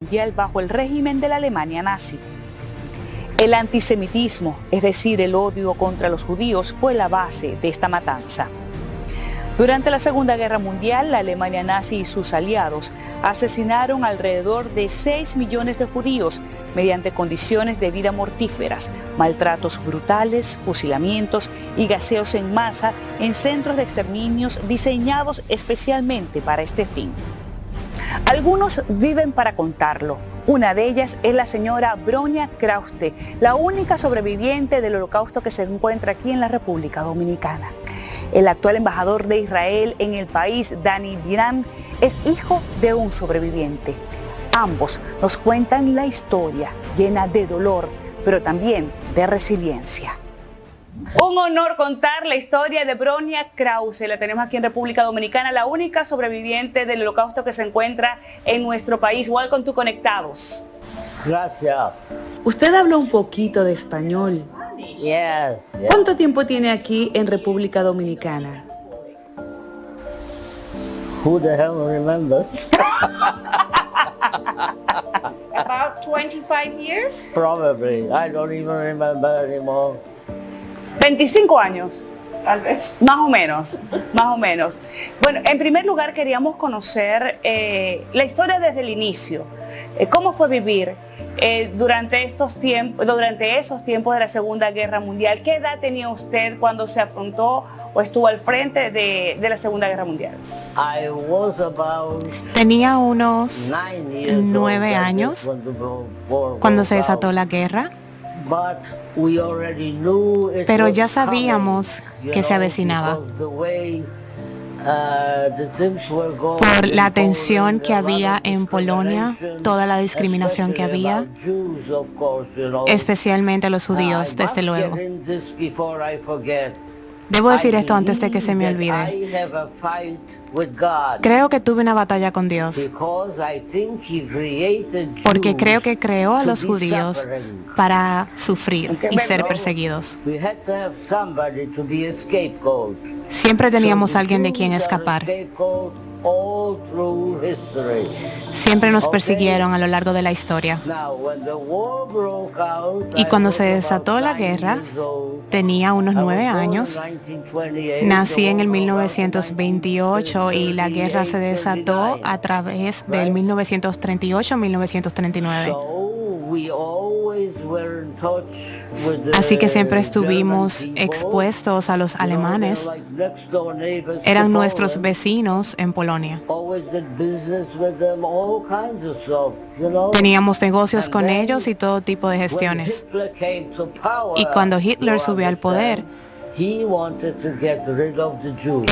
Mundial bajo el régimen de la Alemania nazi. El antisemitismo, es decir, el odio contra los judíos, fue la base de esta matanza. Durante la Segunda Guerra Mundial, la Alemania nazi y sus aliados asesinaron alrededor de 6 millones de judíos mediante condiciones de vida mortíferas, maltratos brutales, fusilamientos y gaseos en masa en centros de exterminios diseñados especialmente para este fin. Algunos viven para contarlo. Una de ellas es la señora Bronia Krause, la única sobreviviente del Holocausto que se encuentra aquí en la República Dominicana. El actual embajador de Israel en el país, Dani Biram, es hijo de un sobreviviente. Ambos nos cuentan la historia llena de dolor, pero también de resiliencia. Un honor contar la historia de Bronia Krause. La tenemos aquí en República Dominicana, la única sobreviviente del Holocausto que se encuentra en nuestro país. Welcome to Conectados. Gracias. Usted habla un poquito de español. Yes. ¿Cuánto tiempo tiene aquí en República Dominicana? Who the hell remembers? About 25 years? Probably. I don't even remember anymore. 25 años. Tal vez. Más o menos, más o menos. Bueno, en primer lugar queríamos conocer la historia desde el inicio. ¿Cómo fue vivir durante esos tiempos de la Segunda Guerra Mundial? ¿Qué edad tenía usted cuando se afrontó o estuvo al frente de la Segunda Guerra Mundial? I was about Tenía unos 9 años cuando se desató la guerra, pero ya sabíamos que se avecinaba por la tensión que había en Polonia, toda la discriminación que había, especialmente a los judíos, desde luego. Debo decir esto antes de que se me olvide. Creo que tuve una batalla con Dios, porque creo que creó a los judíos para sufrir y ser perseguidos. Siempre teníamos alguien de quien escapar. Siempre nos persiguieron a lo largo de la historia. Y cuando se desató la guerra, tenía unos 9 años. Nací en el 1928 y la guerra se desató a través del 1938-1939. Así que siempre estuvimos expuestos a los alemanes. Eran nuestros vecinos en Polonia. Teníamos negocios con ellos y todo tipo de gestiones. Y cuando Hitler subió al poder, él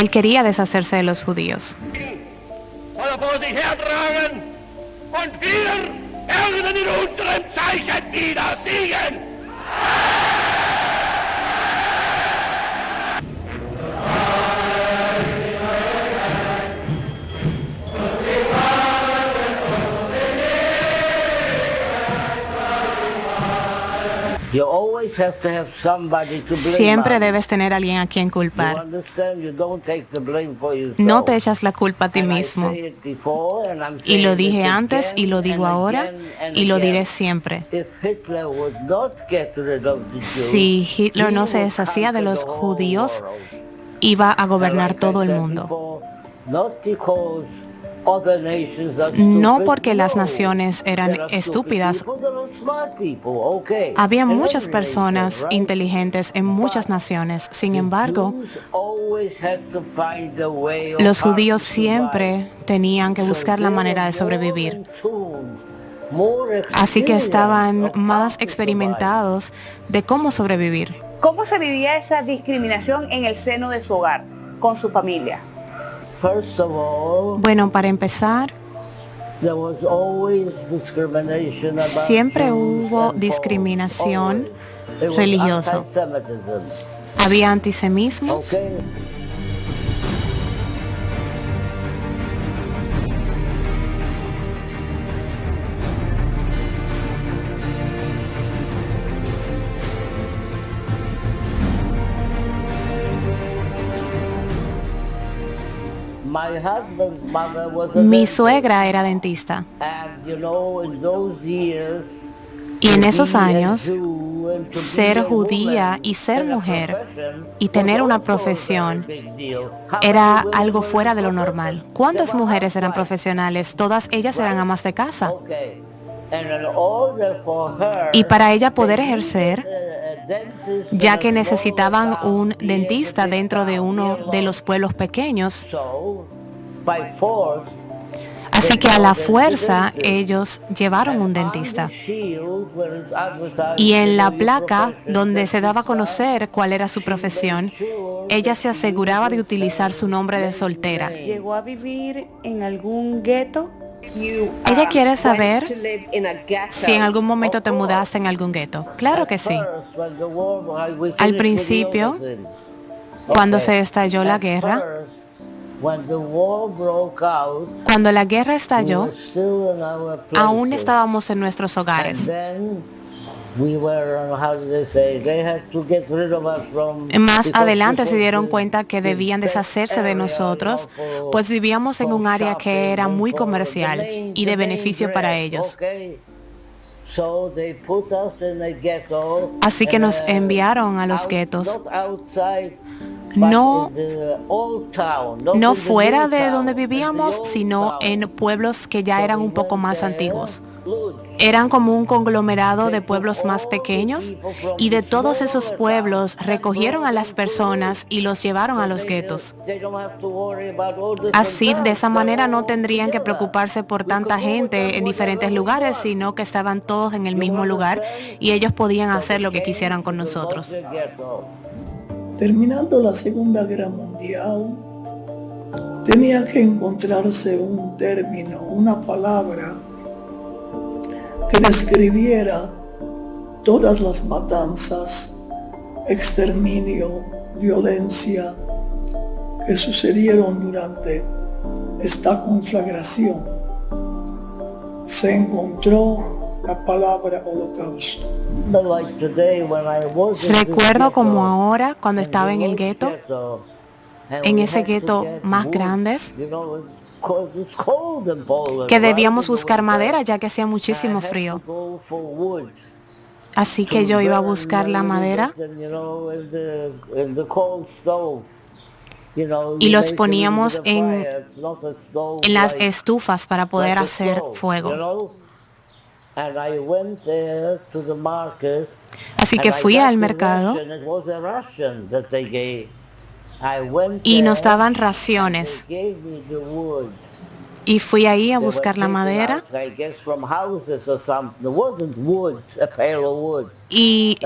quería deshacerse de los judíos. Werden in unserem Zeichen wieder siegen! Siempre debes tener a alguien a quien culpar. No te echas la culpa a ti mismo. Y lo dije antes y lo digo ahora y lo diré siempre. Si Hitler no se deshacía de los judíos, iba a gobernar todo el mundo. No porque las naciones eran estúpidas. Había muchas personas inteligentes en muchas naciones. Sin embargo, los judíos siempre tenían que buscar la manera de sobrevivir. Así que estaban más experimentados de cómo sobrevivir. ¿Cómo se vivía esa discriminación en el seno de su hogar, con su familia? Bueno, para empezar, siempre hubo discriminación religiosa. Había antisemitismo. My husband's mother was a Mi dentist. suegra era dentista. And you know, in those years, Y en to esos be a años, Jew and to ser be a judía woman y ser in a mujer profession y tener was una also a profesión very big deal. How era many women algo were fuera in de lo profession? normal. ¿Cuántas They were mujeres eran housewives, profesionales? Todas ellas eran right? amas de casa. Okay. And in order for her, Y para ella poder they ejercer, needed a dentist in ya a que small necesitaban town un near the dentista big dentro de town, uno near de los London. pueblos pequeños, So, by force, así they que a la brought in the fuerza dentist. ellos llevaron un And on the dentista. shield, where it's advertised, Y you en know, la your placa, profession, donde se daba a dentista, conocer cuál era su she made profesión, sure ella that se she aseguraba de uses utilizar su her nombre de maiden soltera. name. ¿Llegó a vivir en algún gueto? You Ella quiere went saber to live in a ghetto. si en algún momento Of te course. mudaste en algún gueto. Claro que sí. First, when the war, we Al finished with the principio, other things. cuando Okay. se estalló la At guerra, first, when the war broke out, cuando la guerra we estalló, were still in our aún places. estábamos en nuestros And hogares. then we were, how do they say, they had to get rid of us from... Más because adelante this se was dieron the- cuenta que the debían best deshacerse de area, nosotros, you know, for- pues vivíamos en for un área shopping que era and muy for the comercial main- y the de main beneficio para dress, ellos. okay? So they put us in a ghetto, Así que in nos a- enviaron a los guetos. Not outside, No, but in the old town, not no in the fuera new de town, donde in the vivíamos, old sino town. en pueblos que ya So eran we un poco went más there, antiguos. look, Eran como un conglomerado de they took pueblos más all the pequeños people from y de the todos esos smaller pueblos towns and recogieron a brought las them to personas y los llevaron a So los they guetos. they don't have to worry about all different Así, de esa towns. manera They're no all tendrían que together. preocuparse por We tanta could do with gente them en whatever diferentes we lugares, want. sino que estaban todos en el You mismo lugar understand? y ellos podían So hacer they lo que came quisieran con to the nosotros. Lodge Ghetto. Terminando la Segunda Guerra Mundial, tenía que encontrarse un término, una palabra que describiera todas las matanzas, exterminio, violencia que sucedieron durante esta conflagración. Se encontró la palabra holocausto. But like today, when I was in this Recuerdo como ghetto, ahora, cuando in estaba the en el Lodge gueto, ghetto, and en we ese had to gueto get más wood, grandes, you know, it's cold in Poland, que right, debíamos in the buscar winter. madera ya que hacía muchísimo I had to frío. go for wood. Así que yo iba a buscar la madera In the cold stove. You know, y you los make a poníamos little bit of en fire. It's not a stove en las like- estufas para poder like a hacer stove, fuego. you know? And I went there to the market, Así and que I fui got al the mercado ration. It was a ration that they gave. I went y nos there, daban they raciones. gave me the wood. Y fui ahí a They were buscar la taken madera out, I guess from houses or something. There wasn't wood, a pile of wood. y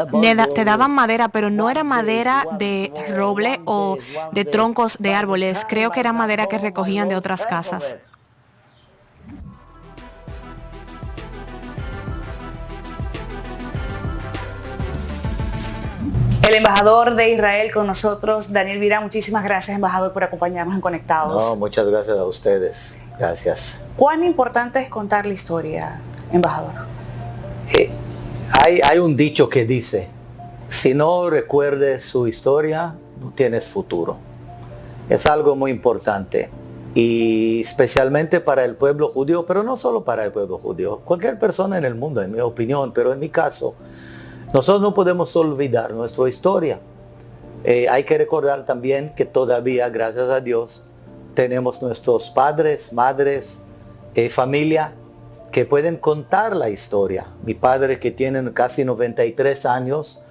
te daban madera, pero no era madera de roble o de troncos de árboles. Creo que era madera que recogían de otras casas. El embajador de Israel con nosotros, Daniel Vira. Muchísimas gracias, embajador, por acompañarnos en Conectados. No, muchas gracias a ustedes. Gracias. ¿Cuán importante es contar la historia, embajador? Hay un dicho que dice, si no recuerdes su historia, no tienes futuro. Es algo muy importante. Y especialmente para el pueblo judío, pero no solo para el pueblo judío, cualquier persona en el mundo, en mi opinión, pero en mi caso, nosotros no podemos olvidar nuestra historia. Hay que recordar también que todavía, gracias a Dios, tenemos nuestros padres, madres, familia, que pueden contar la historia. Mi padre, que tiene casi 93 años,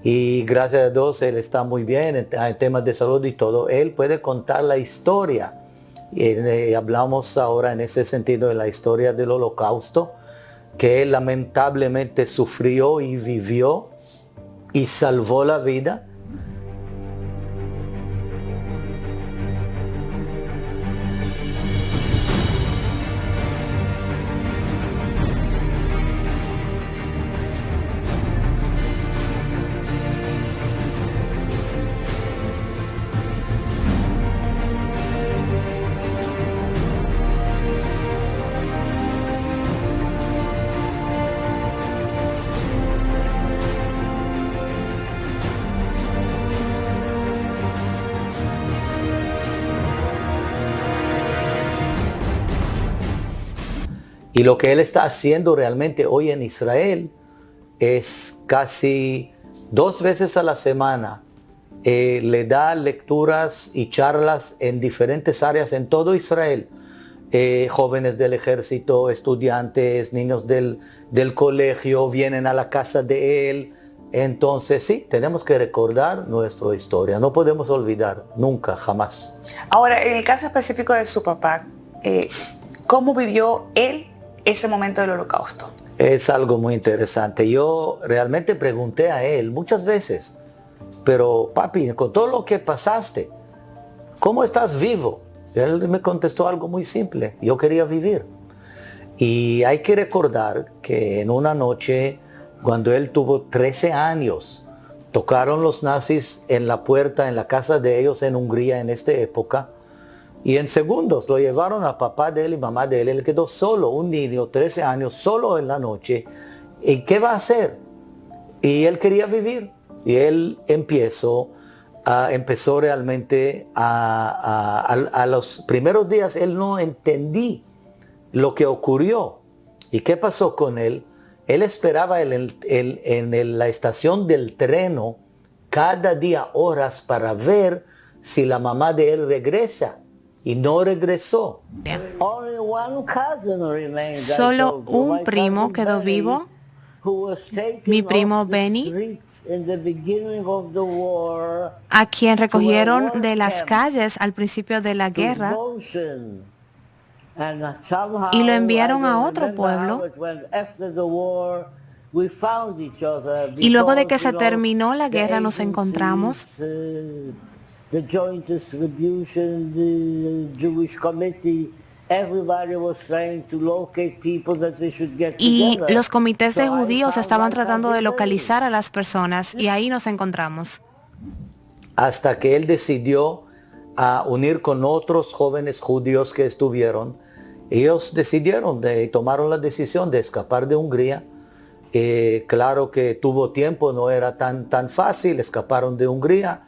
y gracias a Dios él está muy bien en temas de salud y todo, él puede contar la historia. Y hablamos ahora en ese sentido de la historia del Holocausto, que él lamentablemente sufrió y vivió y salvó la vida. Y lo que él está haciendo realmente hoy en Israel es casi 2 veces a la semana. Le da lecturas y charlas en diferentes áreas en todo Israel. Jóvenes del ejército, estudiantes, niños del colegio vienen a la casa de él. Entonces sí, tenemos que recordar nuestra historia. No podemos olvidar, nunca, jamás. Ahora, en el caso específico de su papá, ¿cómo vivió él ese momento del Holocausto? Es algo muy interesante. Yo realmente pregunté a él muchas veces, pero papi, con todo lo que pasaste, ¿cómo estás vivo? Él me contestó algo muy simple: yo quería vivir. Y hay que recordar que en una noche, cuando él tuvo 13 años, tocaron los nazis en la puerta, en la casa de ellos en Hungría en esta época, y en segundos lo llevaron a papá de él y mamá de él. Él quedó solo, un niño, 13 años, solo en la noche. ¿Y qué va a hacer? Y él quería vivir. Y él empezó realmente a los primeros días, él no entendí lo que ocurrió. ¿Y qué pasó con él? Él esperaba en la estación del tren cada día horas para ver si la mamá de él regresa. Y no regresó. Solo un primo quedó vivo, mi primo Benny, a quien recogieron de las calles al principio de la guerra y lo enviaron a otro pueblo. Y luego de que se terminó la guerra nos encontramos. The joint distribution, the Jewish committee, everybody was trying to locate people that they should get Y together. los comités de judíos estaban tratando de localizar a las personas y ahí nos encontramos. Hasta que él decidió unir con otros jóvenes judíos que estuvieron. Ellos tomaron la decisión de escapar de Hungría. Claro que tuvo tiempo, no era tan fácil, escaparon de Hungría.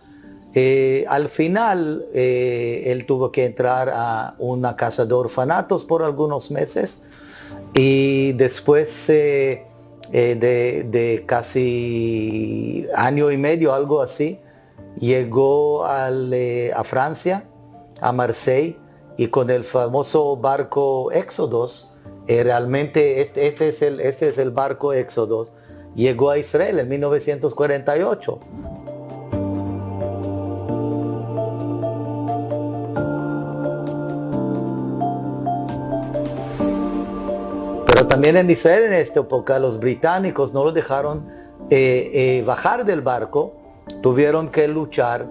Al final, él tuvo que entrar a una casa de orfanatos por algunos meses y después de casi año y medio, algo así, llegó a Francia, a Marseille, y con el famoso barco Éxodos, realmente este es el barco Éxodos, llegó a Israel en 1948. Pero también en Israel en esta época los británicos no lo dejaron bajar del barco, tuvieron que luchar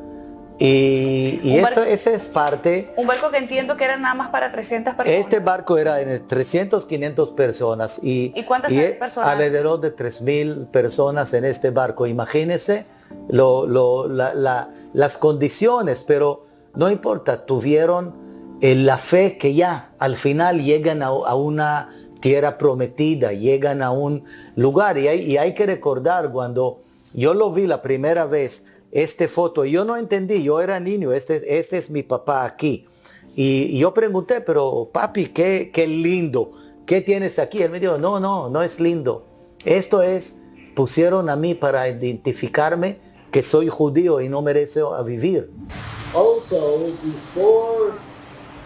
y esa es parte. Un barco que entiendo que era nada más para 300 personas. Este barco era de 300, 500 personas ¿Y cuántas personas? Alrededor de 3,000 personas en este barco. Imagínense las condiciones, pero no importa, tuvieron la fe que ya al final llegan a una tierra prometida, llegan a un lugar y hay que recordar cuando yo lo vi la primera vez, esta foto, yo no entendí, yo era niño, este es mi papá aquí. Y yo pregunté, pero papi, qué lindo, ¿qué tienes aquí? Él me dijo, no es lindo. Esto pusieron a mí para identificarme que soy judío y no merezco vivir. Also,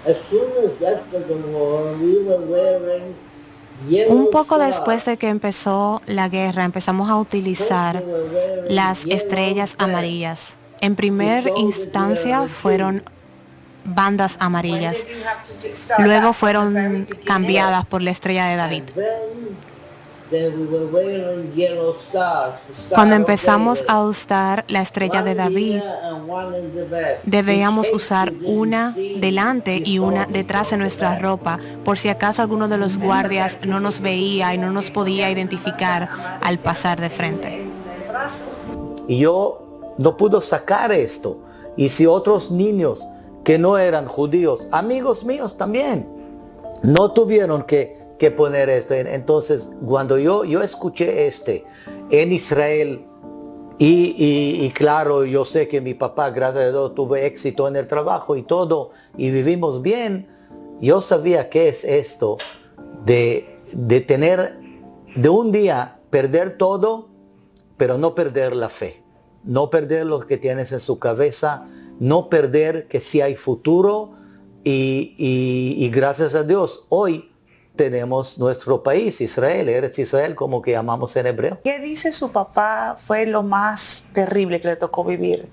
as soon as after the war, we were wearing Un poco después de que empezó la guerra, empezamos a utilizar las estrellas amarillas. En primera instancia fueron bandas amarillas. Luego fueron cambiadas por la estrella de David. Cuando empezamos a usar la estrella de David, debíamos usar una delante y una detrás de nuestra ropa, por si acaso alguno de los guardias no nos veía y no nos podía identificar al pasar de frente. Y yo no pude sacar esto. Y si otros niños que no eran judíos, amigos míos también, no tuvieron que poner esto. Entonces, cuando yo escuché en Israel, y claro, yo sé que mi papá, gracias a Dios, tuvo éxito en el trabajo y todo, y vivimos bien, yo sabía qué es esto de de un día perder todo, pero no perder la fe, no perder lo que tienes en su cabeza, no perder que sí hay futuro y gracias a Dios hoy tenemos nuestro país, Israel, Eretz Israel, como que llamamos en hebreo. ¿Qué dice su papá fue lo más terrible que le tocó vivir?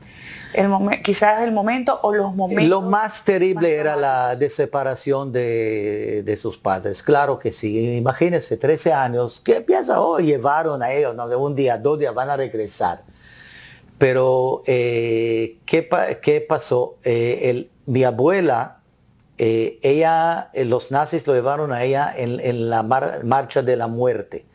Quizás el momento o los momentos. Lo más terrible más era la separación de sus padres. Claro que sí. Imagínense, 13 años. ¿Qué piensa? Llevaron a ellos, ¿no? De un día, 2 días van a regresar. Pero, ¿qué pasó? Mi abuela, los nazis lo llevaron a ella en la marcha de la muerte.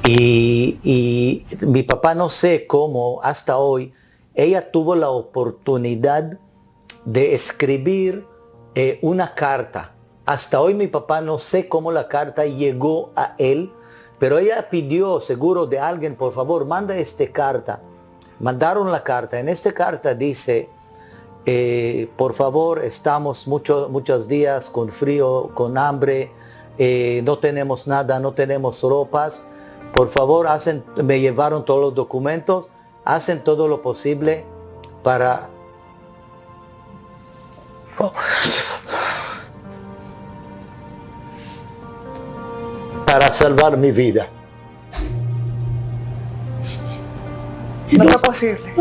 Y mi papá, no sé cómo, hasta hoy, ella tuvo la oportunidad de escribir una carta. Hasta hoy mi papá no sé cómo la carta llegó a él, pero ella pidió seguro de alguien, por favor, manda esta carta. Mandaron la carta. En esta carta dice, por favor, estamos muchos días con frío, con hambre, no tenemos nada, no tenemos ropas. Por favor, me llevaron todos los documentos, hacen todo lo posible para salvar mi vida. No fue posible.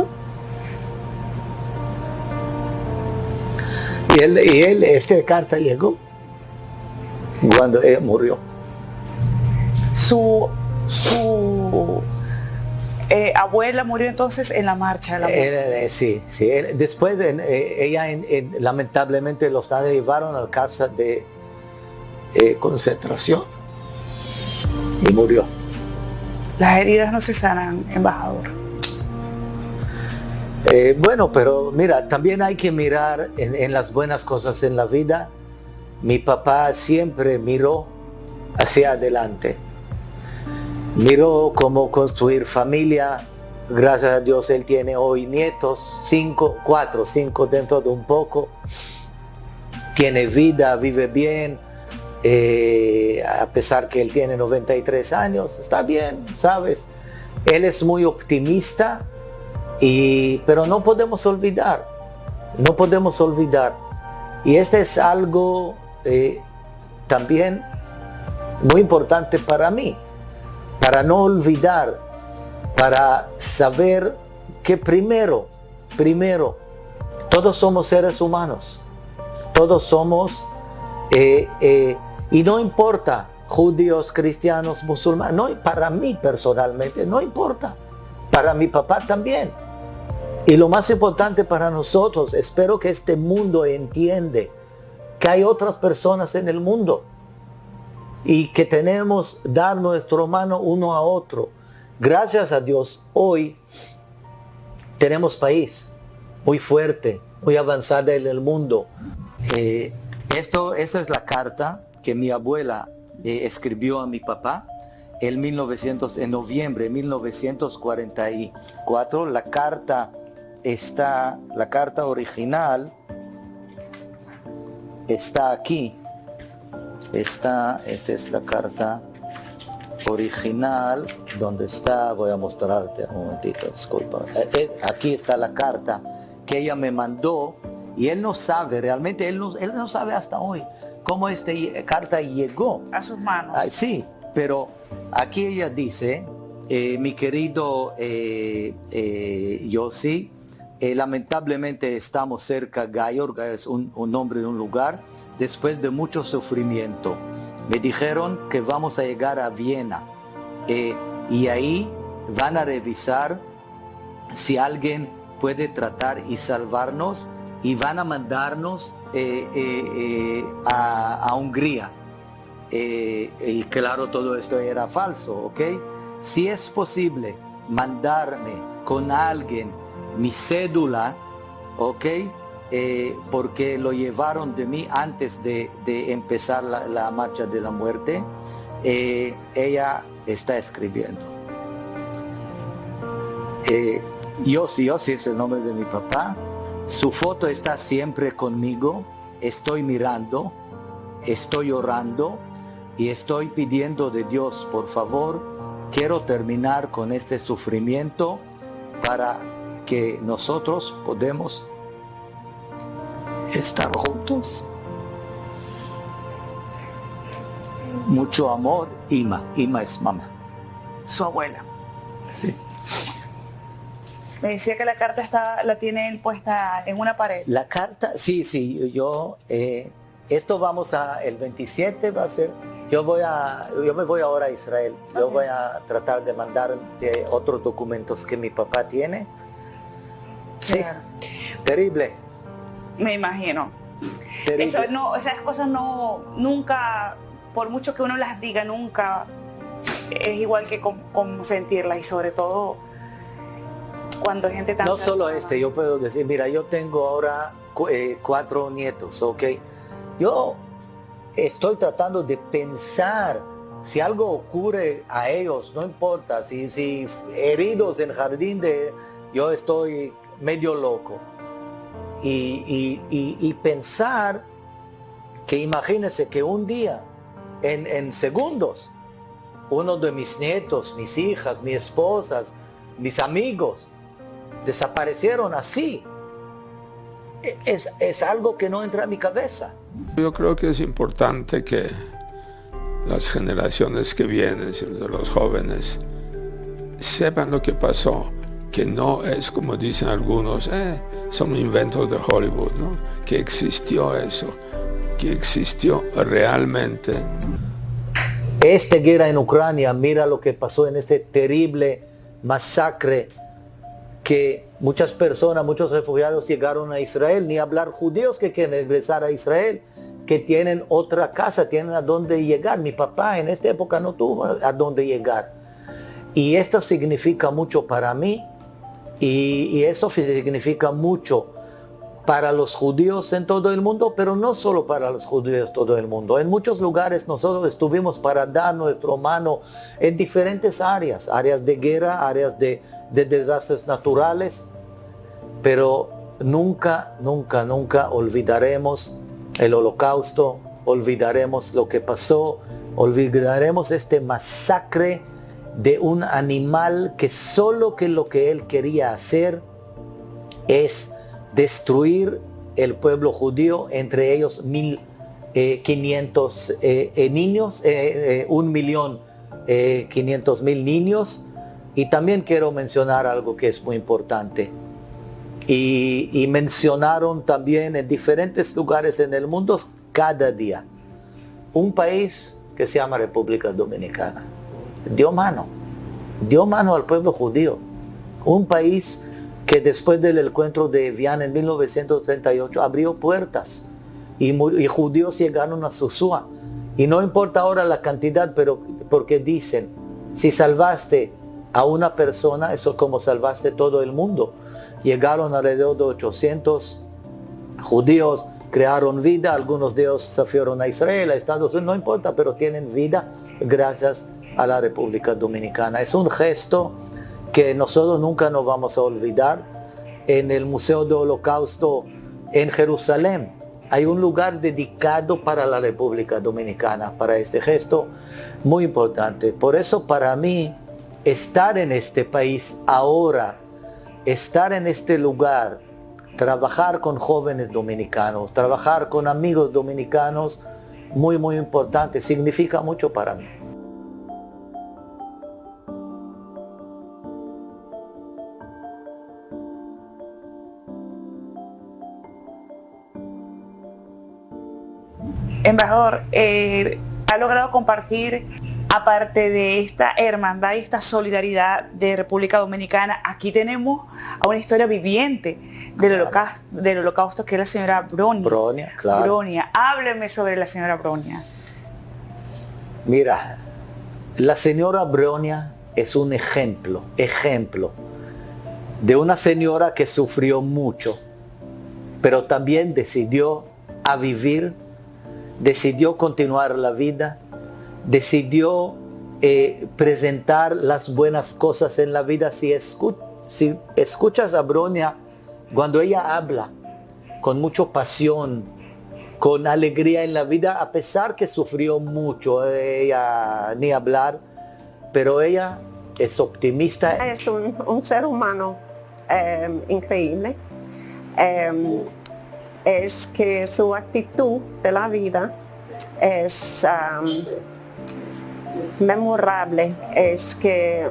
Y esta carta llegó cuando él murió. Su abuela murió entonces en la marcha de la muerte. Sí. Después ella lamentablemente los llevaron a la casa de concentración y murió. Las heridas no se sanan, embajador. Bueno, pero mira, también hay que mirar en las buenas cosas en la vida. Mi papá siempre miró hacia adelante. Miró cómo construir familia. Gracias a Dios él tiene hoy nietos, 5 dentro de un poco. Tiene vida, vive bien. A pesar que él tiene 93 años, está bien, ¿sabes? Él es muy optimista, pero no podemos olvidar. Y este es algo también muy importante para mí. Para no olvidar, para saber que primero, todos somos seres humanos, todos somos, y no importa, judíos, cristianos, musulmanes, no, para mí personalmente, no importa, para mi papá también. Y lo más importante para nosotros, espero que este mundo entiende que hay otras personas en el mundo, y que tenemos dar nuestra mano uno a otro. Gracias a Dios, hoy tenemos muy fuerte, muy avanzada en el mundo. Esta es la carta que mi abuela escribió a mi papá en noviembre de 1944. La carta original está aquí. Esta es la carta original, donde está, voy a mostrarte un momentito, disculpa. Aquí está la carta que ella me mandó, y él no sabe, realmente él no sabe hasta hoy cómo esta carta llegó A sus manos. Sí, pero aquí ella dice, mi querido Yossi, lamentablemente estamos cerca, Gayor es un nombre de un lugar. Después de mucho sufrimiento, me dijeron que vamos a llegar a Viena, y ahí van a revisar si alguien puede tratar y salvarnos, y van a mandarnos a Hungría. Y claro, todo esto era falso, ¿ok? Si es posible mandarme con alguien mi cédula, ¿ok? porque lo llevaron de mí antes de empezar la marcha de la muerte. Ella está escribiendo. Yossi es el nombre de mi papá. Su foto está siempre conmigo. Estoy mirando, estoy orando y estoy pidiendo de Dios, por favor, quiero terminar con este sufrimiento para que nosotros podemos estar juntos. Mucho amor, Ima. Ima es mamá. Su abuela. Sí. Me decía que la carta la tiene él puesta en una pared. La carta, sí, yo, esto vamos el 27 va a ser, yo me voy ahora a Israel. Yo voy a tratar de mandar otros documentos que mi papá tiene. Sí, Claro. terrible. Me imagino. Terrible. Eso no, esas cosas nunca, por mucho que uno las diga, nunca es igual que como sentirlas, y sobre todo cuando hay gente tan No solo cercana. yo puedo decir, mira, yo tengo ahora 4 nietos, ¿ok? Yo estoy tratando de pensar si algo ocurre a ellos, no importa, si heridos en jardín yo estoy medio loco. Y pensar que imagínense que un día, en segundos, uno de mis nietos, mis hijas, mis esposas, mis amigos, desaparecieron así. Es algo que no entra a mi cabeza. Yo creo que es importante que las generaciones que vienen, los jóvenes, sepan lo que pasó, que no es como dicen algunos, son inventos de Hollywood, ¿no? Que existió eso, que existió realmente. Esta guerra en Ucrania, mira lo que pasó en este terrible masacre, que muchas personas, muchos refugiados llegaron a Israel, ni hablar judíos que quieren regresar a Israel, que tienen otra casa, tienen a dónde llegar. Mi papá en esta época no tuvo a dónde llegar. Y esto significa mucho para mí, y eso significa mucho para los judíos en todo el mundo, pero no solo para los judíos en todo el mundo. En muchos lugares nosotros estuvimos para dar nuestra mano en diferentes áreas de guerra, áreas de desastres naturales, pero nunca olvidaremos el Holocausto, olvidaremos lo que pasó, olvidaremos este masacre de un animal que solo que lo que él quería hacer es destruir el pueblo judío, entre ellos 1.500 niños, 1.500.000 niños. Y también quiero mencionar algo que es muy importante. Y mencionaron también en diferentes lugares en el mundo cada día. Un país que se llama República Dominicana dio mano al pueblo judío. Un país que después del encuentro de Evian en 1938 abrió puertas y judíos llegaron a Sosúa. Y no importa ahora la cantidad, pero porque dicen, si salvaste a una persona, eso es como salvaste todo el mundo. Llegaron alrededor de 800 judíos, crearon vida, algunos de ellos se fueron a Israel, a Estados Unidos, no importa, pero tienen vida gracias a la República Dominicana. Es un gesto que nosotros nunca nos vamos a olvidar. En el Museo del Holocausto en Jerusalén hay un lugar dedicado para la República Dominicana, para este gesto muy importante. Por eso para mí, estar en este país ahora, estar en este lugar, trabajar con jóvenes dominicanos, trabajar con amigos dominicanos, muy importante, significa mucho para mí. Embajador, ha logrado compartir, aparte de esta hermandad y esta solidaridad de República Dominicana, aquí tenemos a una historia viviente del holocausto, que es la señora Bronia. Bronia, claro. Bronia, hábleme sobre la señora Bronia. Mira, la señora Bronia es un ejemplo de una señora que sufrió mucho, pero también decidió a vivir, decidió continuar la vida, decidió presentar las buenas cosas en la vida. Si escuchas a Bronia, cuando ella habla con mucha pasión, con alegría en la vida, a pesar que sufrió mucho, ella ni hablar, pero ella es optimista. Es un ser humano increíble. Es que su actitud de la vida es memorable, es que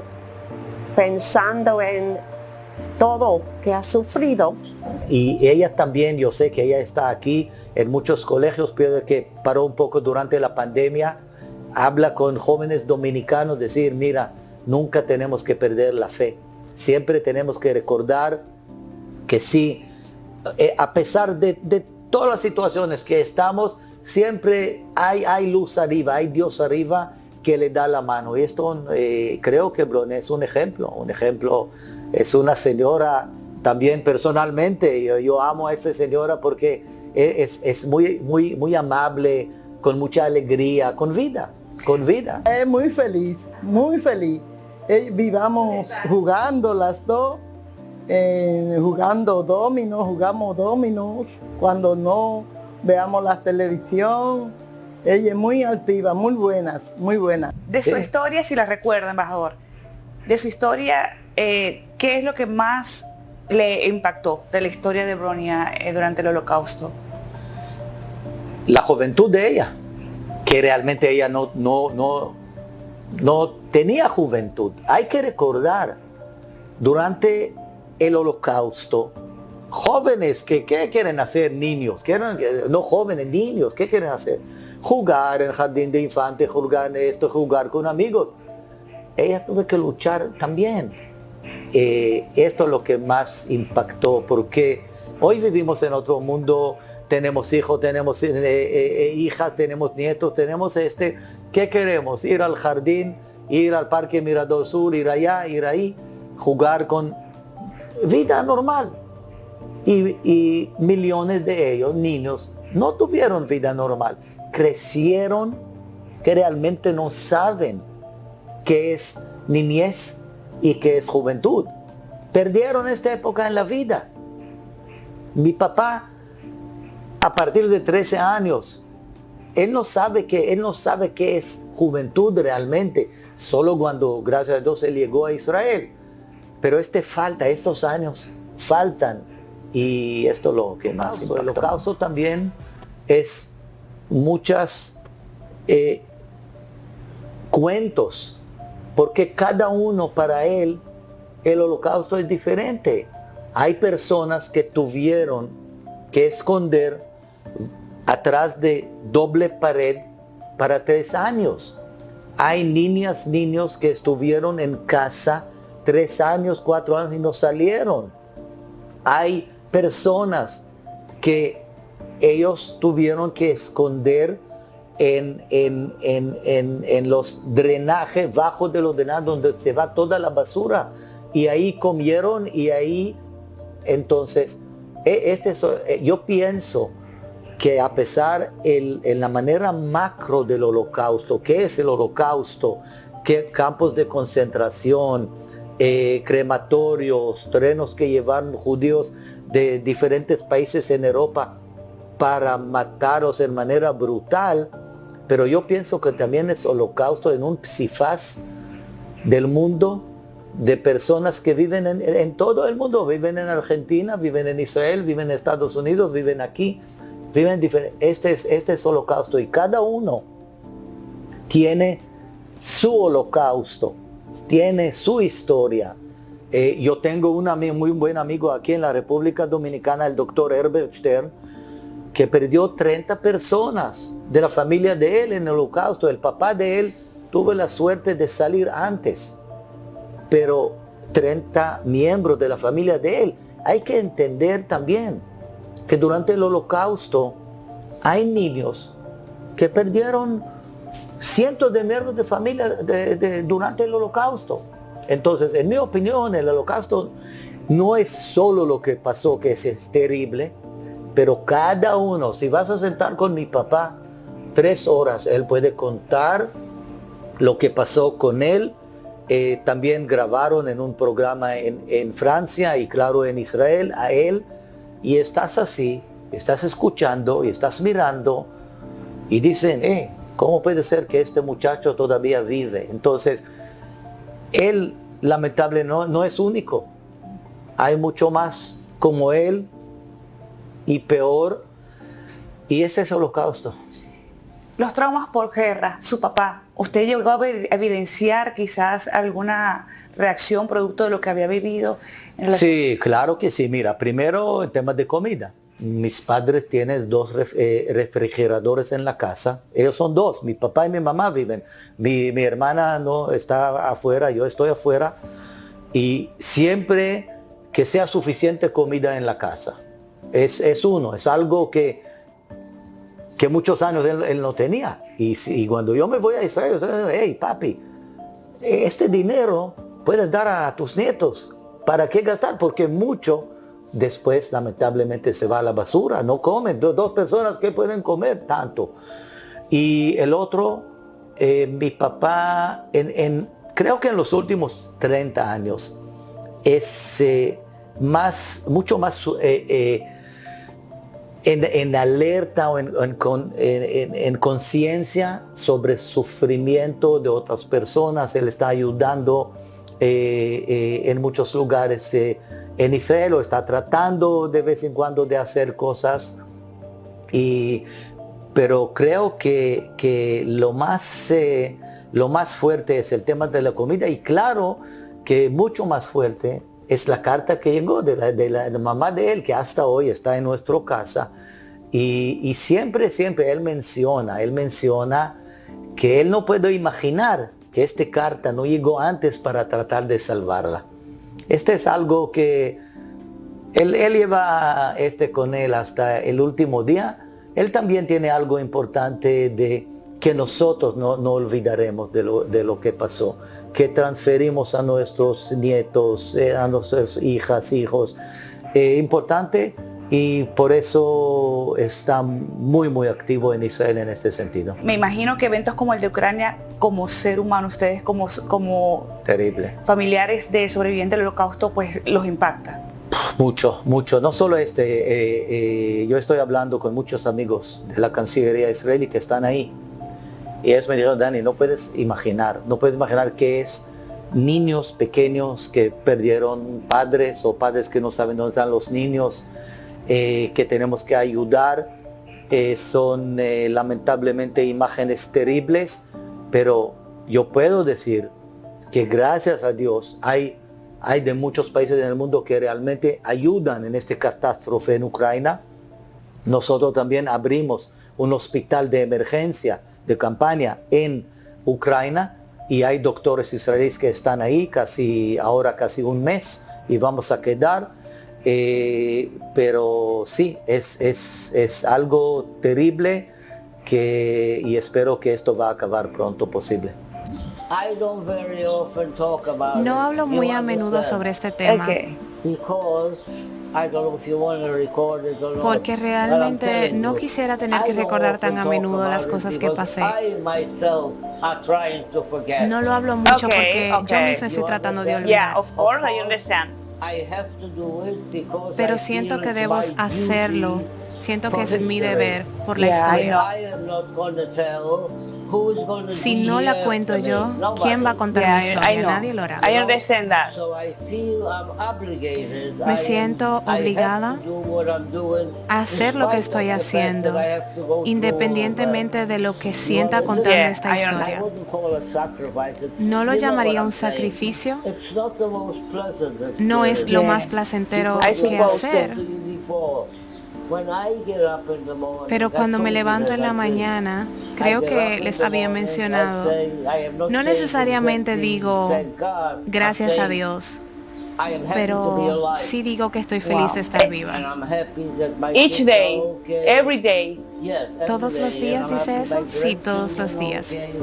pensando en todo que ha sufrido. Y ella también, yo sé que ella está aquí en muchos colegios, pero que paró un poco durante la pandemia, habla con jóvenes dominicanos, decir, mira, nunca tenemos que perder la fe, siempre tenemos que recordar que sí, a pesar de todas las situaciones que estamos, siempre hay luz arriba, hay Dios arriba que le da la mano. Y esto creo que Bronia es un ejemplo, es una señora también personalmente, yo amo a esta señora porque es muy amable, con mucha alegría, con vida. Es muy feliz, muy feliz. Vivamos jugando las dos, jugamos dominos cuando no veamos la televisión. Ella es muy altiva, muy buena. De su historia, si la recuerda, embajador, de su historia, ¿qué es lo que más le impactó de la historia de Bronia durante el Holocausto? La juventud de ella, que realmente ella no tenía juventud. Hay que recordar, durante el Holocausto, jóvenes ¿qué quieren hacer? Niños, no jóvenes, niños, ¿qué quieren hacer? Jugar en el jardín de infantes, jugar con amigos. Ella tuvo que luchar también. Esto es lo que más impactó, porque hoy vivimos en otro mundo, tenemos hijos, tenemos hijas, tenemos nietos, ¿qué queremos? Ir al jardín, ir al Parque Mirador Sur, ir allá, ir ahí, jugar con vida normal. Y millones de ellos, niños, no tuvieron vida normal. Crecieron que realmente no saben qué es niñez y qué es juventud. Perdieron esta época en la vida. Mi papá, a partir de 13 años, él no sabe qué es juventud realmente, solo cuando, gracias a Dios, él llegó a Israel. Pero estos años faltan, y esto es lo que más impacta. El Holocausto también es muchas cuentos, porque cada uno para él, el Holocausto es diferente. Hay personas que tuvieron que esconder atrás de doble pared para 3 años. Hay niños que estuvieron en casa 3 años, 4 años y no salieron. Hay personas que ellos tuvieron que esconder en los drenajes, bajo de los drenajes donde se va toda la basura, y ahí comieron, y ahí entonces yo pienso que a pesar en la manera macro del Holocausto, ¿qué es el Holocausto? ¿Qué campos de concentración, crematorios, trenes que llevaron judíos de diferentes países en Europa para matarlos de manera brutal? Pero yo pienso que también es Holocausto en un psifaz del mundo, de personas que viven en todo el mundo, viven en Argentina, viven en Israel, viven en Estados Unidos, viven aquí, viven diferentes. Este es Holocausto, y cada uno tiene su Holocausto, tiene su historia. Yo tengo un muy buen amigo aquí en la República Dominicana, el doctor Herbert Stern, que perdió 30 personas de la familia de él en el Holocausto. El papá de él tuvo la suerte de salir antes, pero 30 miembros de la familia de él. Hay que entender también que durante el Holocausto hay niños que perdieron cientos de miembros de familia durante el Holocausto. Entonces, en mi opinión, el Holocausto no es solo lo que pasó, que es terrible, pero cada uno, si vas a sentar con mi papá 3 horas, él puede contar lo que pasó con él. También grabaron en un programa en Francia y claro en Israel a él, y estás así, estás escuchando y estás mirando y dicen, ¿cómo puede ser que este muchacho todavía vive? Entonces, él lamentable no es único, hay mucho más como él y peor, y ese es el holocausto. Los traumas por guerra, su papá, ¿usted llegó a evidenciar quizás alguna reacción producto de lo que había vivido? Sí, claro que sí. Mira, primero el tema de comida. Mis padres tienen 2 refrigeradores en la casa. Ellos son 2, mi papá y mi mamá viven. Mi hermana no está afuera, yo estoy afuera. Y siempre que sea suficiente comida en la casa. Es algo que muchos años él no tenía. Y cuando yo me voy a Israel, hey papi, este dinero puedes dar a tus nietos. ¿Para qué gastar? Porque mucho después lamentablemente se va a la basura, no comen. 2 personas que pueden comer tanto. Y el otro, mi papá, creo que en los últimos 30 años, es mucho más en alerta o en conciencia sobre el sufrimiento de otras personas. Él está ayudando en muchos lugares en Israel, o está tratando de vez en cuando de hacer cosas, pero creo que lo más fuerte es el tema de la comida, y claro que mucho más fuerte es la carta que llegó de la mamá de él, que hasta hoy está en nuestra casa, y siempre él menciona que él no puede imaginar que esta carta no llegó antes para tratar de salvarla. Este es algo que él lleva con él hasta el último día. Él también tiene algo importante de que nosotros no olvidaremos de lo que pasó, que transferimos a nuestros nietos, a nuestras hijos. Importante, y por eso está muy activo en Israel en este sentido. Me imagino que eventos como el de Ucrania, como ser humano, ustedes como terrible familiares de sobrevivientes del Holocausto, pues los impacta. Mucho. No solo yo estoy hablando con muchos amigos de la Cancillería israelí que están ahí. Y ellos me dijeron, Dani, no puedes imaginar qué es niños pequeños que perdieron padres, o padres que no saben dónde están los niños, que tenemos que ayudar. Son lamentablemente imágenes terribles, pero yo puedo decir que gracias a Dios hay de muchos países en el mundo que realmente ayudan en esta catástrofe en Ucrania. Nosotros también abrimos un hospital de emergencia de campaña en Ucrania, y hay doctores israelíes que están ahí casi un mes, y vamos a quedar. Pero sí, es algo terrible, y espero que esto va a acabar pronto posible. No hablo muy a menudo sobre este tema. Porque realmente no quisiera tener que recordar tan a menudo las cosas que pasé. No lo hablo mucho porque yo misma estoy tratando de olvidar. Yeah, of course, I understand. Pero siento que debo hacerlo. Siento que es mi deber por la historia. Si no la cuento yo, ¿quién va a contar la historia? Nadie lo hará. I understand that. Me siento obligada a hacer lo que estoy haciendo, independientemente de lo que sienta contando esta historia. No lo llamaría un sacrificio. No es lo más placentero que hacer. Pero cuando me levanto en la mañana, creo que les había mencionado, no necesariamente digo gracias a Dios, pero sí digo que estoy feliz de estar viva. Each day, every day, Yes, every ¿Todos los day, días I'm dice happy, eso? my Sí, todos los grandchildren días. okay.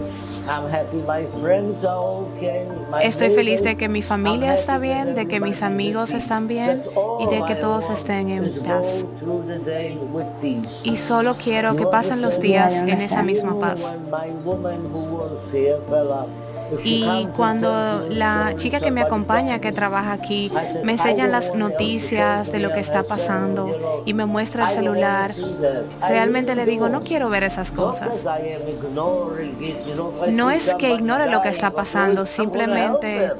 I'm happy my friends are okay. My Estoy feliz de neighbors, que mi I'm familia está happy that bien, de que mis everybody's at amigos peace. están bien That's all y de que I todos want, estén en is paz. go through the day with peace. Y solo quiero que You pasen los understand? días en esa misma paz. When my woman who works here fell up, if she Y comes and cuando tells me a la story, chica que me somebody acompaña, que died, trabaja aquí, I said, me I enseñan don't las want else to noticias show de me lo que on está her cell, pasando you know. y me muestra el I don't wanna celular, see that. I realmente really le digo, no don't. quiero ver esas Not cosas. that I am ignoring it, you know, if I No see es que somebody ignore lo que dying está of pasando, it, I'm gonna help simplemente them.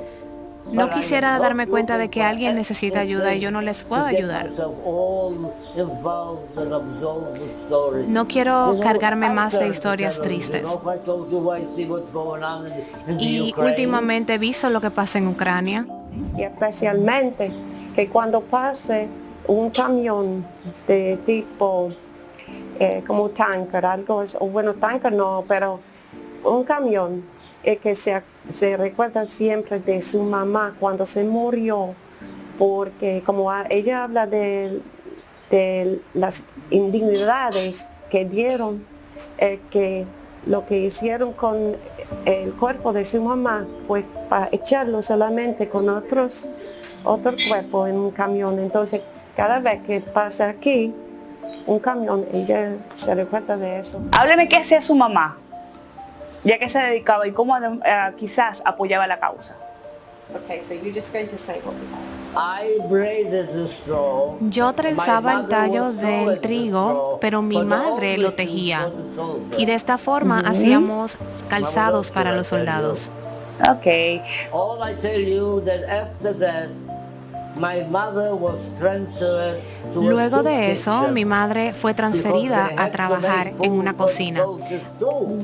no But I quisiera am darme not cuenta de looking que for alguien necesita ayuda y yo no les puedo to get ayudar. myself all involved and absorbed with stories. No quiero You know, cargarme I más de turn to historias television, tristes. you know, if I told you I see what's going on in the Y Ukraine. últimamente he visto lo que pasa en Ucrania. Y especialmente que cuando pase un camión de tipo como tanker, algo, o bueno, tanker no, pero un camión que se recuerda siempre de su mamá cuando se murió, porque como ella habla de las indignidades que dieron, que lo que hicieron con el cuerpo de su mamá fue para echarlo solamente con otro cuerpo en un camión. Entonces, cada vez que pasa aquí un camión, ella se recuerda de eso. Hábleme qué hacía su mamá, ya que se dedicaba y cómo quizás apoyaba la causa. Okay, so you're just going to say what we have. I braided the straw. Yo trenzaba My el mother tallo was del sewing the trigo, straw pero mi for the madre lo English tejía. for the soldiers. Y de esta forma hacíamos calzados para los soldados. Ok. All I tell you that after that, my mother was transferred to a Luego soup de eso, kitchen mi madre fue transferida because they a had to trabajar make en food una for the cocina. soldiers too.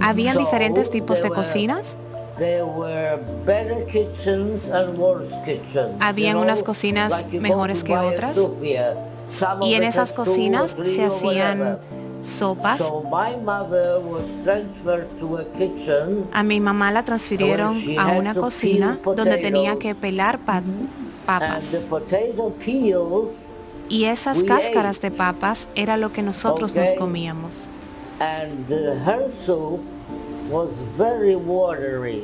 Habían So, diferentes tipos de there were- cocinas. There were better kitchens and worse kitchens. Habían you know, unas cocinas like you go mejores to que buy a otras. soup here. Some Y of en it esas has 2 or cocinas 3 se or hacían whatever. sopas. So my mother was transferred to a kitchen. A mi mamá la transfirieron Where she a had una to cocina peel donde tenía potatoes. que pelar And the papas. potato peels Y esas we cáscaras ate. de papas era lo que nosotros nos Okay. comíamos. and her soup was very watery.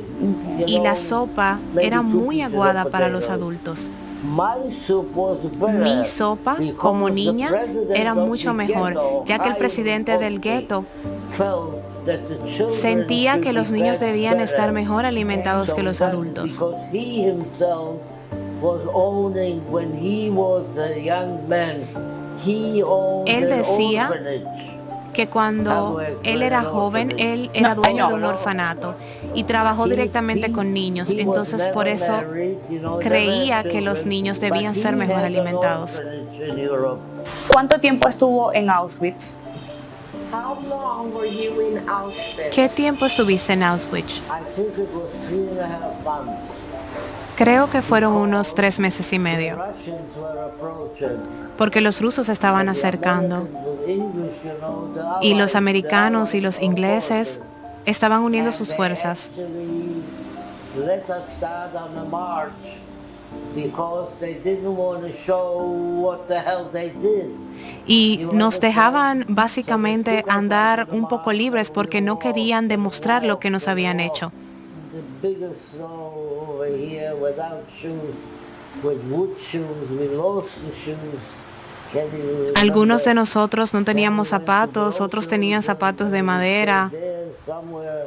You Y la know, sopa maybe era 2 muy pieces of aguada para los potatoes. adultos. My soup was better Mi sopa, because como the niña, president era of mucho the mejor, ghetto, ya que el Chaim presidente del Otzki, gueto felt that the children sentía should que los be niños fed debían better. estar mejor alimentados So que los that adultos. Because he himself was owning, when he was a young man, he owned Él an decía orphanage. Que cuando él era joven, él era dueño de un orfanato y trabajó directamente con niños. Entonces por eso creía que los niños debían ser mejor alimentados. ¿Cuánto tiempo estuvo en Auschwitz? How long were you in Auschwitz? ¿Qué tiempo estuviste en Auschwitz? I think it was 3.5 months. Creo que fueron unos 3 meses y The medio, Russians were approaching. porque los rusos estaban acercando y los americanos y los ingleses estaban uniendo sus fuerzas. Let us start on a march because they didn't want to show what the hell they did. Y nos dejaban básicamente andar un poco libres porque no querían demostrar lo que nos habían hecho. The biggest snow over here without shoes, with wood shoes, we lost the shoes. Can you Algunos de remember? nosotros no teníamos zapatos, otros tenían zapatos de madera. There somewhere.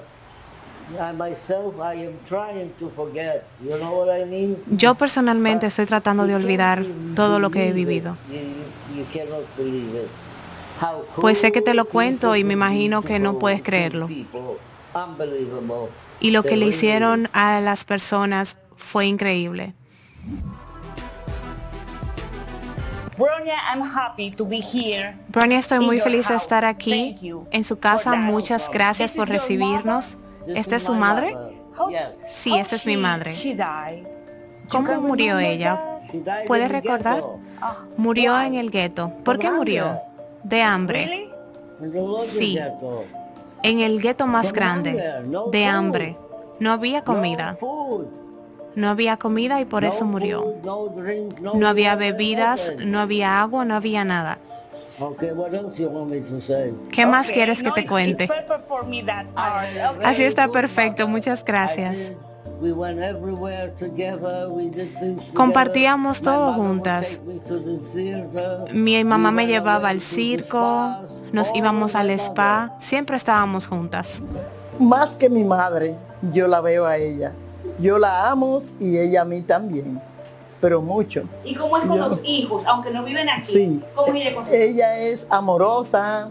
I myself, I am trying to forget. You know what I mean? Yo personalmente estoy tratando de olvidar todo lo que he vivido. You cannot believe it. How Pues sé que te lo cruel cuento y me people imagino could que no be puedes to creerlo. people. Unbelievable. Y lo que They le really- hicieron a las personas fue increíble. Bronya, I'm happy to be here. Bronya, estoy in muy your feliz de house. estar aquí Thank you en su for casa. that. Muchas gracias This por is your recibirnos. This ¿Esta is es su my madre? mother. How- Yeah. Sí, how esta es mi madre. She died. ¿Cómo can murió remember ella? that? She died ¿Puedes in the recordar? ghetto. Murió Why? en el gueto. ¿Por qué From murió? hunger. De hambre. Really? In the larger Sí. ghetto. En el gueto más From grande. hunger, no De food. hambre. No había comida. No food. No había comida y por No eso murió. food, no drink, No había water, bebidas, nothing. no había agua, no había nada. Okay, what else you want me to say? ¿Qué más Okay, quieres que no, te it's cuente? perfect for me that part. Okay. Así está perfecto, muchas I gracias. did. We went everywhere together. We did things together. Compartíamos My todo mother would juntas. take me to the theater. Mi mamá We me went llevaba away al to the circo, spas, nos all íbamos with al my spa, mother. siempre estábamos juntas. Más que mi madre, yo la veo a ella. Yo la amo y ella a mí también, pero mucho. ¿Y cómo es con Yo- los hijos, aunque no viven aquí? Sí, ¿Cómo es ella con sus hijos? ella es amorosa,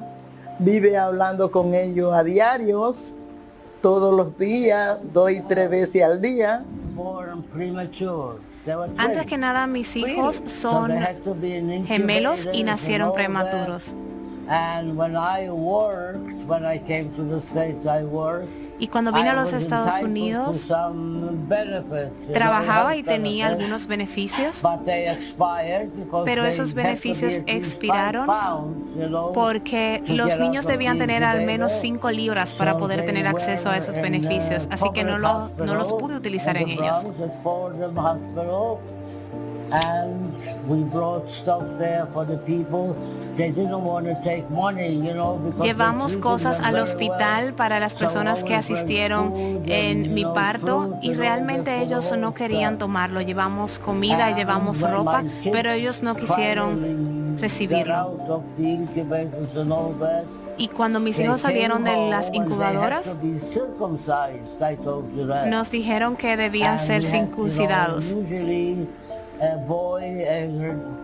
vive hablando con ellos a diarios, todos los días, 2 y 3 veces al día. Born premature. They were Antes twins. que nada, mis hijos So son they had to be in gemelos y incubators nacieron and all that. prematuros. And when I came to the States, I worked. Y cuando vine a I los was Estados entitled to Unidos, some benefits, you know, trabajaba y health tenía benefits, algunos beneficios, but they expired because pero they esos had to be beneficios at least expiraron 5 pounds, you know, porque to los get niños out of debían the tener al menos incubator. 5 libras para So poder they tener acceso a esos were in, beneficios, así que public no los hospital pude utilizar in en the ellos. Bronx at Fordham Hospital. And we brought stuff there for the people. They didn't want to take money, you know, because they Llevamos treated cosas them al very hospital well. para las So personas que always bring asistieron food en and, mi you know, parto fruit y and all realmente that for the ellos no whole querían staff. tomarlo. Llevamos comida y And llevamos when ropa, my kids pero ellos no quisieron finally got recibirlo. out of the incubators and all that, Y cuando mis they hijos salieron came de las home and they had incubadoras, to be circumcised, I told you that. nos dijeron que debían And ser we had, you know, circuncidados. usually a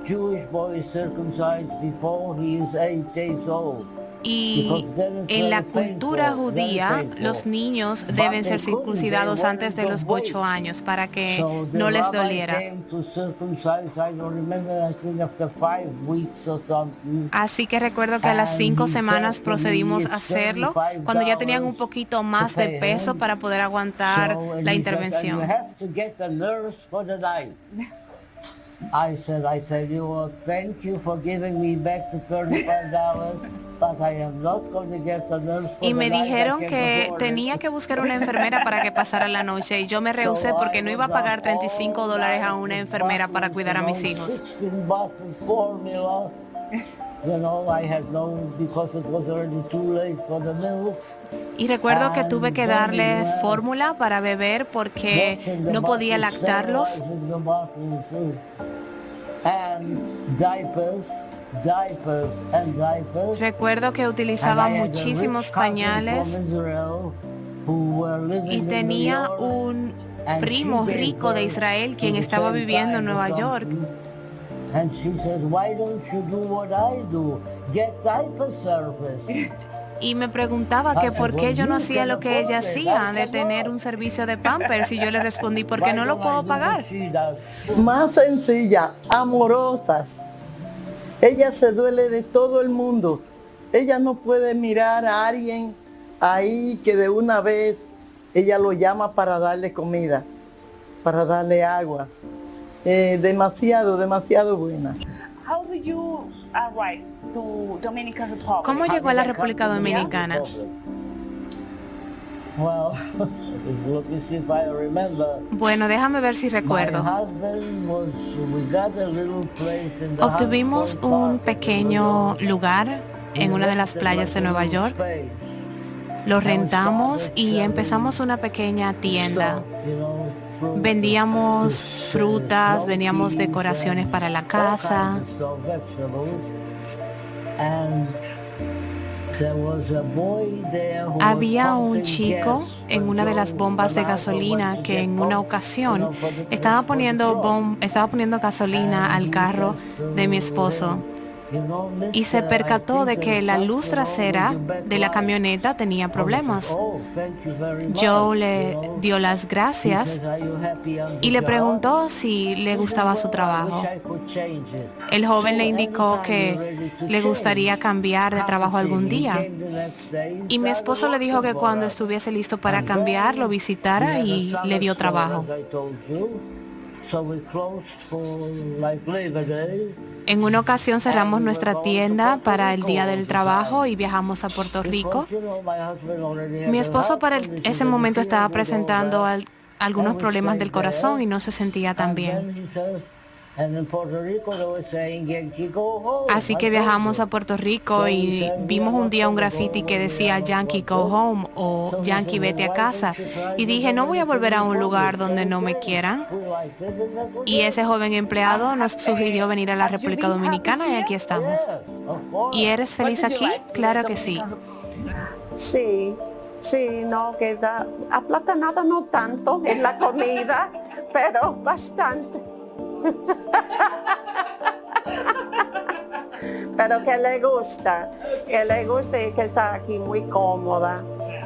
Jewish boy is circumcised before he is 8 days old. Y en la cultura judía, los niños deben ser circuncidados antes de los 8 años para que So the no les rabbi doliera. came to circumcise, I don't remember, I think after 5 weeks or something. Así que recuerdo que a las 5 semanas procedimos a hacerlo cuando ya tenían un poquito más de peso para poder aguantar So, and la he said, intervención. "And you have to get a nurse for the night." I said, I tell you what, thank you for giving me back the $35, but I am not going to get a nurse for Y me the night. I dijeron can't que afford tenía it. que buscar una enfermera para que pasara la noche y yo me rehusé porque no iba a pagar $35 a una enfermera para cuidar a mis hijos. 16 bottles formula. You know, I had no, because it was already too late for the milk. Y recuerdo que tuve que darle fórmula para beber porque no podía lactarlos. And diapers, and diapers. Recuerdo que utilizaba muchísimos pañales y tenía un primo rico de Israel quien estaba viviendo en Nueva York. And she said, why don't you do what I do? Get diaper service. Y me preguntaba que por qué yo no hacía lo que ella hacía, de tener un servicio de Pampers, y yo le respondí, porque no lo puedo pagar. Más sencilla, amorosas. Ella se duele de todo el mundo. Ella no puede mirar a alguien ahí que de una vez ella lo llama para darle comida, para darle agua. Demasiado buena. How did you arrive to Dominican Republic? ¿Cómo llegó a la República Dominicana? Well, let me see if I remember. Bueno, déjame ver si recuerdo. My husband we got a little place in the Obtuvimos Huntsville un Park. pequeño lugar en una de las playas de Nueva York. Lo rentamos y empezamos una pequeña tienda. Vendíamos frutas, vendíamos decoraciones para la casa. Había un chico en una de las bombas de gasolina que en una ocasión estaba poniendo gasolina al carro de mi esposo y se percató de que la luz trasera de la camioneta tenía problemas. Joe le dio las gracias y le preguntó si le gustaba su trabajo. El joven le indicó que le gustaría cambiar de trabajo algún día. Y mi esposo le dijo que cuando estuviese listo para cambiar, lo visitara y le dio trabajo. En una ocasión cerramos nuestra tienda para el Día del Trabajo y viajamos a Puerto Rico. Mi esposo para ese momento estaba presentando algunos problemas del corazón y no se sentía tan bien. And in Puerto Rico they were saying Yankee go home. Así que viajamos a Puerto Rico y vimos un día un graffiti que decía Yankee go home o Yankee vete a casa. Y dije, no voy a volver a un lugar donde no me quieran. Y ese joven empleado nos sugirió venir a la República Dominicana y aquí estamos. ¿Y eres feliz aquí? Claro que sí. Sí, sí, no, queda aplatanada no tanto en la comida, pero bastante. Pero que le gusta y que está aquí muy cómoda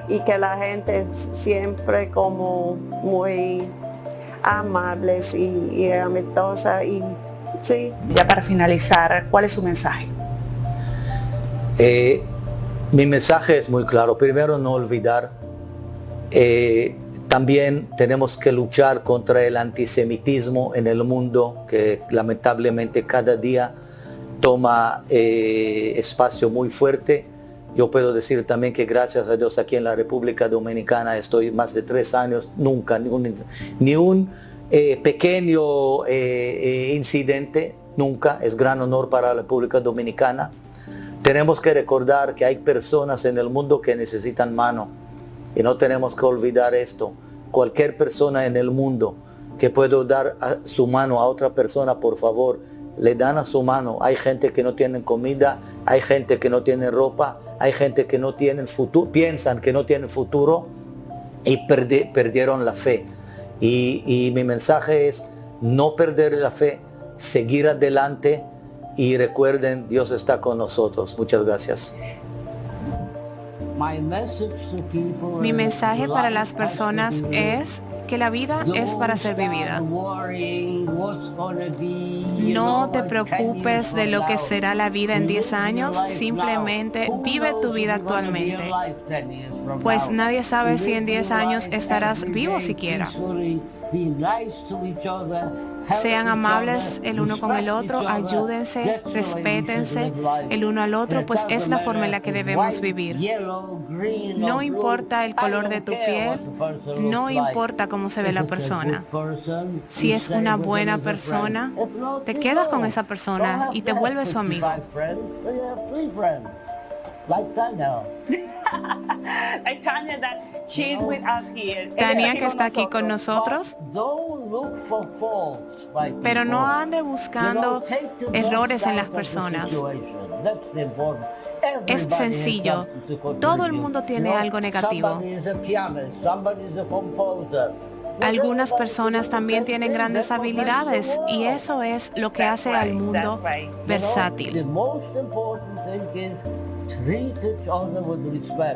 y que la gente siempre como muy amables y amistosa y sí. Ya para finalizar, ¿cuál es su mensaje? Mi mensaje es muy claro. Primero, no olvidar. También tenemos que luchar contra el antisemitismo en el mundo, que lamentablemente cada día toma espacio muy fuerte. Yo puedo decir también que gracias a Dios aquí en la República Dominicana estoy más de 3 años, nunca, ni un pequeño incidente, nunca. Es gran honor para la República Dominicana. Tenemos que recordar que hay personas en el mundo que necesitan mano y no tenemos que olvidar esto. Cualquier persona en el mundo que pueda dar su mano a otra persona, por favor, le dan a su mano. Hay gente que no tiene comida, hay gente que no tiene ropa, hay gente que no tiene futuro, piensan que no tienen futuro y perdieron la fe. Y mi mensaje es no perder la fe, seguir adelante y recuerden, Dios está con nosotros. Muchas gracias. Mi mensaje para las personas es que la vida es para ser vivida. No te preocupes de lo que será la vida en 10 años, simplemente vive tu vida actualmente. Pues nadie sabe si en 10 años estarás vivo siquiera. Sean amables el uno con el otro, ayúdense, respétense el uno al otro, pues es la forma en la que debemos vivir. No importa el color de tu piel, no importa cómo se ve la persona. Si es una buena persona, te quedas con esa persona y te vuelves su amigo. Tania, que está aquí con nosotros, pero no ande buscando errores en las personas. Es sencillo. Todo el mundo tiene algo negativo. Algunas personas también tienen grandes habilidades y eso es lo que hace al mundo versátil.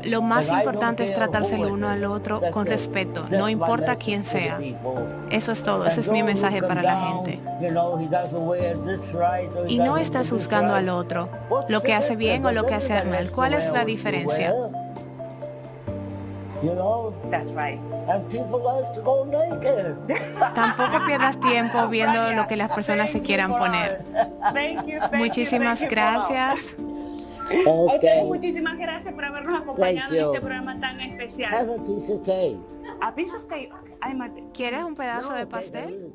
Lo más importante es tratarse el uno al otro con respeto, no importa quién sea. Eso es todo, ese es mi mensaje para la gente. Y no estés juzgando al otro, lo que hace bien o lo que hace mal. ¿Cuál es la diferencia? Tampoco pierdas tiempo viendo lo que las personas se quieran poner. Muchísimas gracias. Okay, muchísimas gracias por habernos acompañado en este programa tan especial. Have a piece of cake. A piece of cake. ¿Quieres un pedazo de pastel?